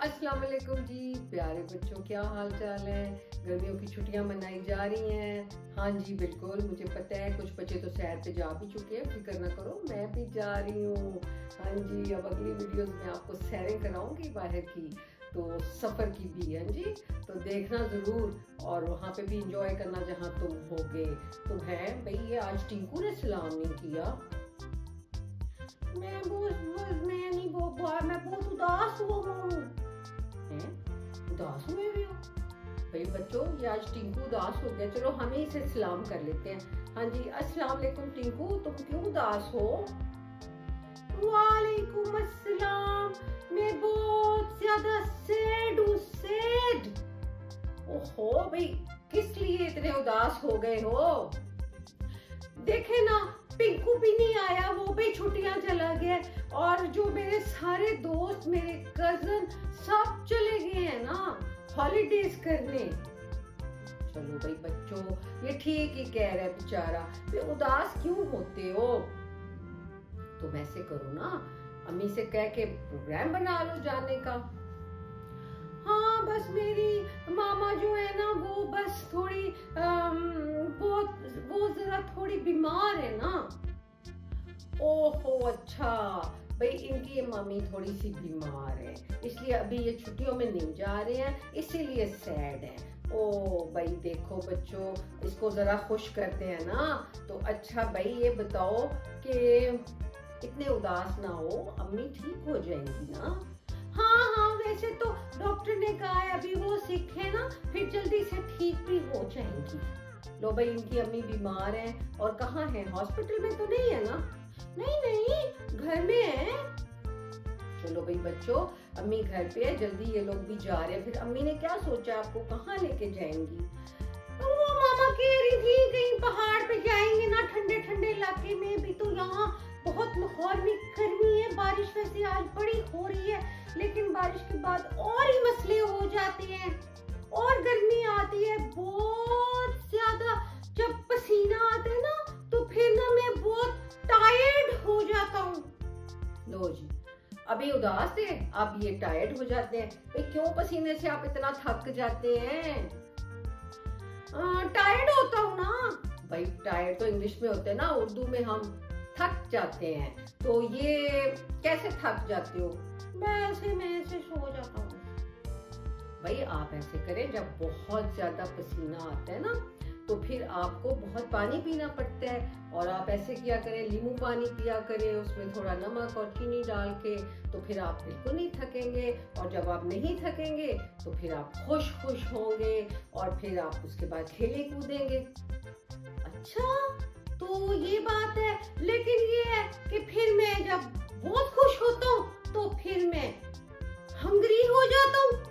अस्सलाम वालेकुम जी प्यारे बच्चों, क्या हाल चाल है। गर्मियों की छुट्टियां मनाई जा रही हैं। हाँ जी बिल्कुल, मुझे पता है कुछ बच्चे तो सैर पे जा भी चुके हैं, फिक्र ना करो, मैं भी जा रही हूँ। हाँ जी, अब अगली वीडियोस में आपको सैरें कराऊंगी बाहर की, तो सफ़र की भी। हाँ जी, तो देखना ज़रूर और वहाँ पे भी इंजॉय करना जहाँ तुम होगे। तो है भाई, ये आज टिंकू ने सलाम नहीं किया। मैं बहुत उदास हुआ हूँ। उदास हुए भी हो भाई बच्चों, ये आज टिंकू उदास हो गया। चलो हम ही इसे सलाम कर लेते हैं। हाँ जी, अस्सलाम वालेकुम टिंकू, तुम क्यों उदास हो? वालेकुम अस्सलाम, मैं बहुत ज्यादा सैड हूँ, सैड। ओहो भाई, किस लिए इतने उदास हो गए हो? देखे ना, पिंकू भी नहीं आया, वो भी छुट्टियां चला गया, और जो मेरे सारे दोस्त, मेरे कजन सब चले गए हैं ना हॉलीडेज करने। चलो भाई बच्चों, ये ठीक ही कह रहा है बेचारा, वे उदास क्यों होते हो? तुम ऐसे करो ना, अम्मी से कह के प्रोग्राम बना लो जाने का। हाँ बस मेरी मामा जो है ना, वो बस थोड़ी वो जरा थोड़ी बीमार है ना। ओहो अच्छा भाई, इनकी मम्मी थोड़ी सी बीमार है, इसलिए अभी ये छुट्टियों में नहीं जा रहे हैं, इसीलिए सैड है। ओ भाई देखो बच्चों, इसको जरा खुश करते हैं ना। तो अच्छा भाई ये बताओ कि इतने उदास ना हो, अम्मी ठीक हो जाएंगी ना? हाँ, वैसे तो डॉक्टर ने कहा है अभी वो सिक है ना, फिर जल्दी से ठीक भी हो जाएंगी। लो भाई, इनकी अम्मी बीमार है, और कहाँ है? हॉस्पिटल में तो नहीं है ना? नहीं, घर में है। चलो भाई बच्चों, अम्मी घर पे है, जल्दी ये लोग भी जा रहे हैं। फिर अम्मी ने क्या सोचा, आपको कहाँ लेके जाएंगी? वो मामा कह रही थी कहीं पहाड़ पे जाएंगे ना, ठंडे ठंडे इलाके में। भी तो यहाँ बहुत लाहौर में गर्मी है, बारिश वैसे आज बड़ी हो रही है, लेकिन बारिश के बाद और ही मसले हो जाते हैं, और गर्मी आती है बहुत ज्यादा। जब पसीना आता है ना, तो फिर ना मैं बहुत टायर्ड हो जाता हूँ। लो जी, अभी उदास थे, अब ये टायर्ड हो जाते हैं। भाई क्यों पसीने से आप इतना थक जाते हैं? टायर्ड होता हूँ ना भाई। टायर्ड तो इंग्लिश में होते हैं ना, उर्दू में हम थक जाते हैं। तो ये कैसे थक जाते हो? मैं ऐसे सो जाता हूँ। भाई आप ऐसे करें, जब बहुत ज्यादा पसीना आता है ना, तो फिर आपको बहुत पानी पीना पड़ता है, और आप ऐसे किया करें, नींबू पानी पिया करें, उसमें थोड़ा नमक और चीनी डाल के, तो फिर आप बिल्कुल नहीं थकेंगे। और जब आप नहीं थकेंगे तो फिर आप खुश होंगे, और फिर आप उसके बाद खेले कूदेंगे। अच्छा तो ये बात है, लेकिन ये है कि फिर मैं जब बहुत खुश होता हूँ तो फिर मैं हंग्री हो जाता हूँ।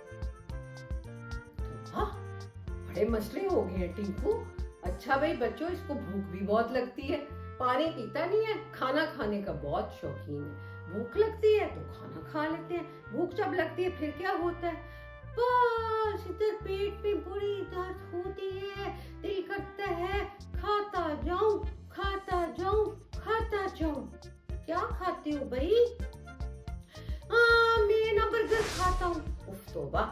तो बड़े मसले हो गए हैं टिंकू। अच्छा भाई बच्चों, इसको भूख भी बहुत लगती है, पानी पीता नहीं है, खाना खाने का बहुत शौकीन है। भूख लगती है तो खाना खा लेते हैं, भूख जब लगती है फिर क्या होता है, बस इधर पेट में बड़ी दर्द होती है, दिल करता है खाता जाऊं। क्या खाते हो भाई? मैं ना बर्गर खाता हूँ। उफ तौबा,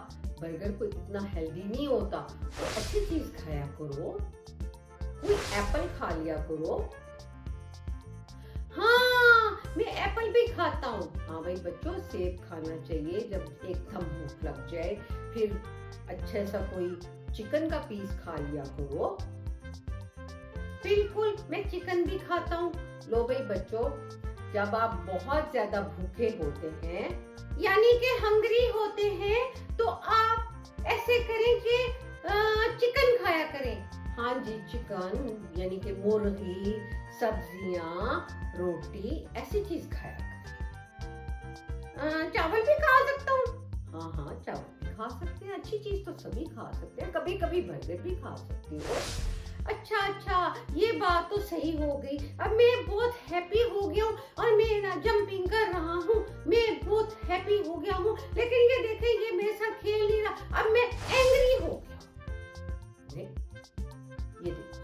बर्गर कोई इतना हेल्दी नहीं होता, तो अच्छी चीज खाया करो, कोई एप्पल खा लिया करो। हाँ, मैं एप्पल भी खाता हूँ। हाँ भाई बच्चों, सेब खाना चाहिए जब एकदम भूख लग जाए। फिर अच्छा सा कोई चिकन का पीस खा लिया करो। बिल्कुल, मैं चिकन भी खाता हूँ। लो भाई बच्चों, जब आप बहुत ज्यादा भूखे होते हैं, यानी कि हंग्री होते हैं, तो आप ऐसे करें कि चिकन खाया करें। हाँ जी, चिकन यानी कि मुर्गी, सब्जियां, रोटी, ऐसी चीज खाया करें। चावल भी खा सकता हूँ। हाँ, चावल भी खा सकते हैं, अच्छी चीज तो सभी खा सकते हैं, कभी कभी बर्गर भी खा सकते हो। अच्छा, ये बात तो सही हो गई। अब मैं बहुत हैप्पी हो गया हूँ, और मैं ना जंपिंग कर रहा हूँ, मैं बहुत हैप्पी हो गया हूँ। लेकिन ये देखें, ये मेरे साथ खेल नहीं रहा, अब मैं एंग्री हो गया। ये देखो,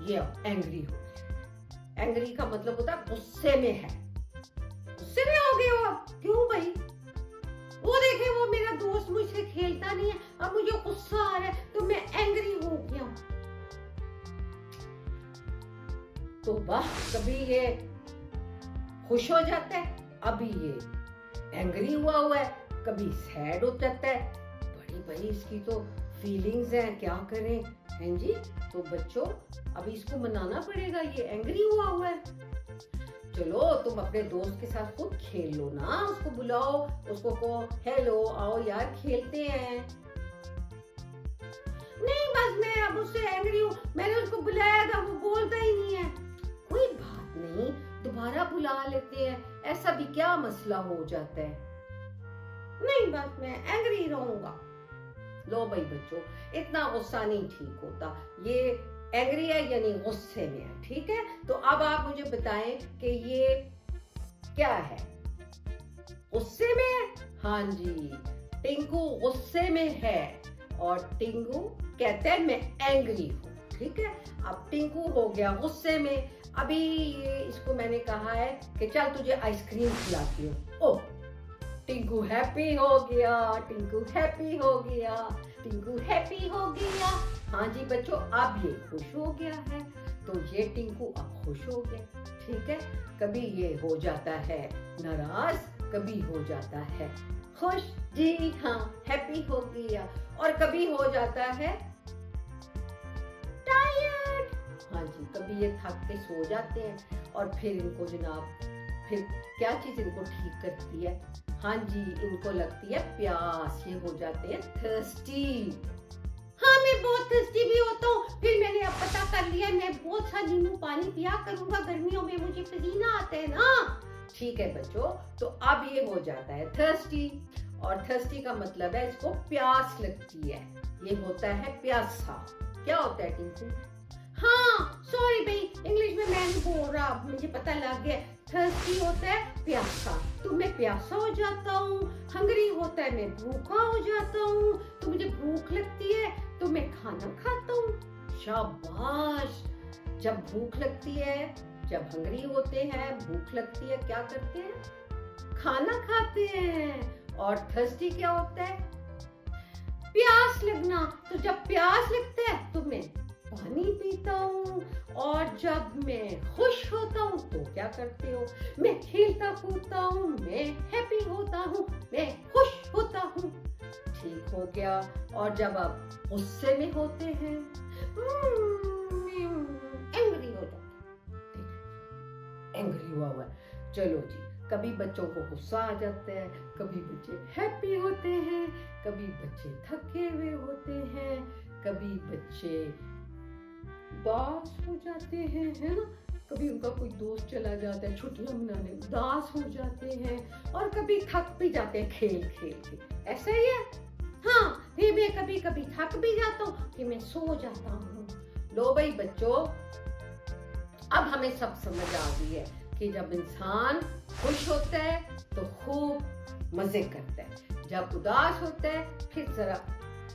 ये एंग्री हो गया। एंग्री का मतलब होता है गुस्से में है। गुस्से में हो गए हो आप? क्यों भाई? वो देखे, वो मेरे दोस्त मुझसे खेलता नहीं है, अब मुझे गुस्सा आ रहा है तो मैं एंग्री हो गया। तो वाह, कभी ये खुश हो जाता है, अभी ये एंग्री हुआ है, कभी सैड हो जाता है। बड़ी बड़ी इसकी तो फीलिंग्स हैं, क्या करें हैं जी। तो बच्चों अभी इसको मनाना पड़ेगा, ये एंग्री हुआ है। चलो तुम अपने दोस्त के साथ खुद खेल लो ना, उसको बुलाओ, उसको कहो हेलो आओ यार खेलते हैं। नहीं बस मैं अब उससे एंग्री हूँ, मैंने उसको बुलाया था वो बोलता ही नहीं है। कोई बात नहीं, दोबारा बुला लेते हैं, ऐसा भी क्या मसला हो जाता है। नहीं बस मैं एंग्री रहूंगा। लो भाई बच्चों, इतना गुस्सा नहीं ठीक होता, ये एंग्री है यानी गुस्से में है, ठीक है। तो अब आप मुझे बताएं कि ये क्या है, गुस्से में है? हाँ जी, टिंकू गुस्से में है और टिंकू कहता है मैं एंग्री हूँ, ठीक है। अब टिंकू हो गया गुस्से में। अभी ये इसको मैंने कहा है कि चल तुझे आइसक्रीम खिलाती हूँ। ओ, टिंकू हैप्पी हो गया, टिंकू हैप्पी हो गया, टिंकू हैप्पी हो गया। हाँ जी बच्चों, अब ये खुश हो गया है, तो ये टिंकू अब खुश हो गया, ठीक है। कभी ये हो जाता है नाराज, कभी हो जाता है खुश, जी हाँ हैप्पी हो गया। और कभी हो जाता है टायर्ड, हाँ जी, कभी ये थक के सो जाते हैं। और फिर इनको जनाब, फिर क्या चीज इनको ठीक करती है? हाँ जी, इनको लगती है प्यास, ये हो जाते हैं थर्स्टी। हाँ मैं बहुत थर्स्टी भी होता हूँ, फिर मैंने अब पता कर लिया मैं बहुत सा नींबू पानी पिया करूंगा, गर्मियों में मुझे पसीना आता है ना। ठीक है बच्चों, तो अब ये हो जाता है थर्स्टी, और थर्स्टी का मतलब है इसको प्यास लगती है, ये होता है प्यासा। क्या होता है टिंकू? हाँ सॉरी भाई, इंग्लिश में मैं नहीं बोल रहा, मुझे पता लग गया। थर्स्टी होता है प्यासा, तो मैं प्यासा हो जाता हूँ। हंगरी होता है मैं भूखा हो जाता हूँ, तो मुझे भूख लगती है तो मैं खाना खाता हूँ। शाबाश, जब भूख लगती है, जब हंगरी होते हैं, भूख लगती है, क्या करते हैं? खाना खाते हैं। और थर्स्टी क्या होता है? प्यास लगना। तो जब प्यास लगता है तो मैं पानी पीता हूँ, और जब मैं खुश होता हूँ तो क्या करते हो? मैं खेलता कूदता हूँ, मैं हैप्पी होता हूँ, मैं खुश होता हूँ। ठीक हो गया। और जब आप गुस्से में होते हैं, एंग्री हो जाते, एंग्री हुआ है। चलो जी, कभी बच्चों को गुस्सा आ जाता है, कभी बच्चे हैप्पी होते हैं, कभी बच्चे थके हुए होते हैं, कभी बच्चे उदास हो जाते हैं, है ना। कभी उनका कोई दोस्त चला जाता है छुट्टियां मनाने, उदास हो जाते हैं, और कभी थक भी जाते हैं खेल खेल के, ऐसा ही है। हाँ, फिर मैं कभी कभी थक भी जाता हूँ कि मैं सो जाता हूँ। लो भाई बच्चों, अब हमें सब समझ आ गई है कि जब इंसान खुश होता है तो खूब मजे करता है, जब उदास होता है फिर जरा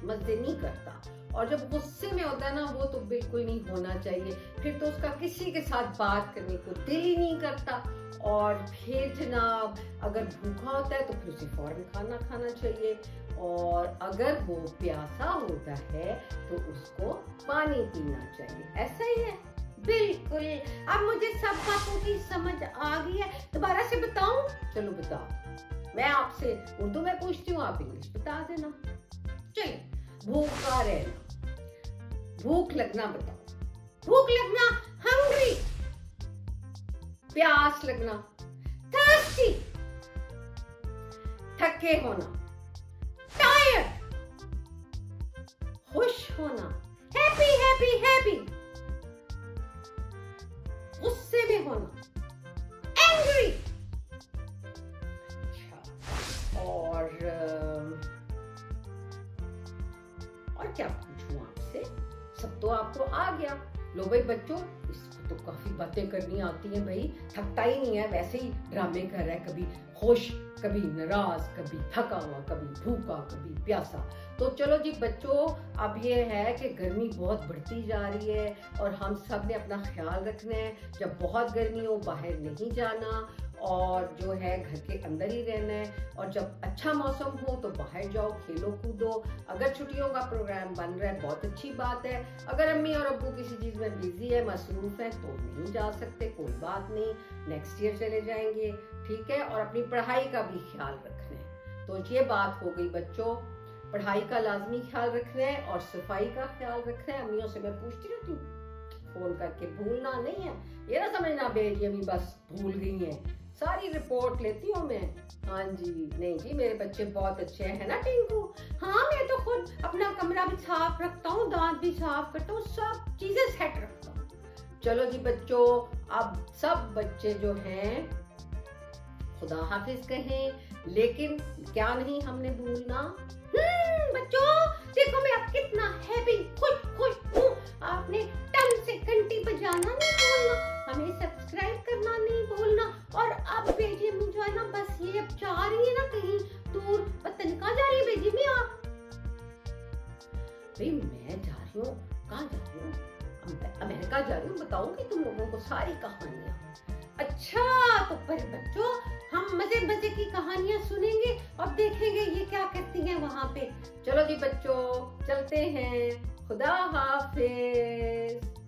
मजे नहीं करता, और जब गुस्से में होता है ना, वो तो बिल्कुल नहीं होना चाहिए, फिर तो उसका किसी के साथ बात करने को दिल ही नहीं करता। और फिर जनाब, अगर भूखा होता है तो फिर उसे फौरन खाना खाना चाहिए, और अगर वो प्यासा होता है तो उसको पानी पीना चाहिए, ऐसा ही है बिल्कुल। अब मुझे सब बातों की समझ आ गई है, दोबारा से बताऊं? चलो बताओ, मैं आपसे उर्दू में पूछती हूँ, आप इंग्लिश बता देना। चलिए, भूखा रहना, भूख लगना बताओ। भूख लगना हंग्री, प्यास लगना थर्स्टी, थके होना टायर्ड, खुश होना हैप्पी हैप्पी हैप्पी, गुस्से में होना एंग्री। और क्या पूछूं आपसे? सब तो आपको आ गया। लो भाई बच्चों, इसको तो काफी बातें करनी आती हैं भाई, थकता ही नहीं है, वैसे ही ड्रामे कर रहा है, कभी खुश, कभी नाराज, कभी थका हुआ, कभी भूखा, कभी प्यासा। तो चलो जी बच्चों, अब ये है कि गर्मी बहुत बढ़ती जा रही है, और हम सब ने अपना ख्याल रखना है। जब बहुत गर्मी हो बाहर नहीं जाना, और जो है घर के अंदर ही रहना है, और जब अच्छा मौसम हो तो बाहर जाओ, खेलो कूदो। अगर छुट्टियों का प्रोग्राम बन रहा है बहुत अच्छी बात है। अगर अम्मी और अब्बू किसी चीज़ में बिजी है, मसरूफ है, तो नहीं जा सकते, कोई बात नहीं, नेक्स्ट ईयर चले जाएंगे, ठीक है। और अपनी पढ़ाई का भी ख्याल रखना है। तो ये बात हो गई बच्चों, पढ़ाई का लाजमी ख्याल रखना है और सफाई का ख्याल रखना है। अम्मियों से मैं पूछती रहती हूँ फोन करके, भूलना नहीं है, ये ना समझना बेटी अम्मी बस भूल गई हैं, सारी रिपोर्ट लेती हूँ मैं। हाँ जी, नहीं जी मेरे बच्चे बहुत अच्छे हैं ना टिंकू। हाँ मैं तो खुद अपना कमरा भी साफ रखता हूँ, दांत भी साफ करता हूँ, सब चीजें सेट रखता हूँ। चलो जी बच्चों, अब सब बच्चे जो हैं खुदा हाफिज कहें, लेकिन क्या नहीं हमने भूलना। बच्चों देखो मैं अब कितना हैप्पी खुश हूँ। आपने टंग से घंटी बजाना नहीं भूलना, हमें सब्सक्राइब करना नहीं भूलना। और अब बेटी अम्मी जो है ना, बस ये अब जा रही है ना कहीं दूर, पता नहीं कहाँ जा रही है बेटी अम्मी आप? भाई मैं जा रही हूँ, कहाँ जा रही हूँ? अमेरिका जा रही हूँ, बताऊंगी तुम लोगों को सारी कहानियाँ। अच्छा तो पर बच्चों हम मजे मजे की कहानियां सुनेंगे और देखेंगे ये क्या करती हैं वहां पे। चलो जी बच्चों चलते हैं, खुदा हाफिज।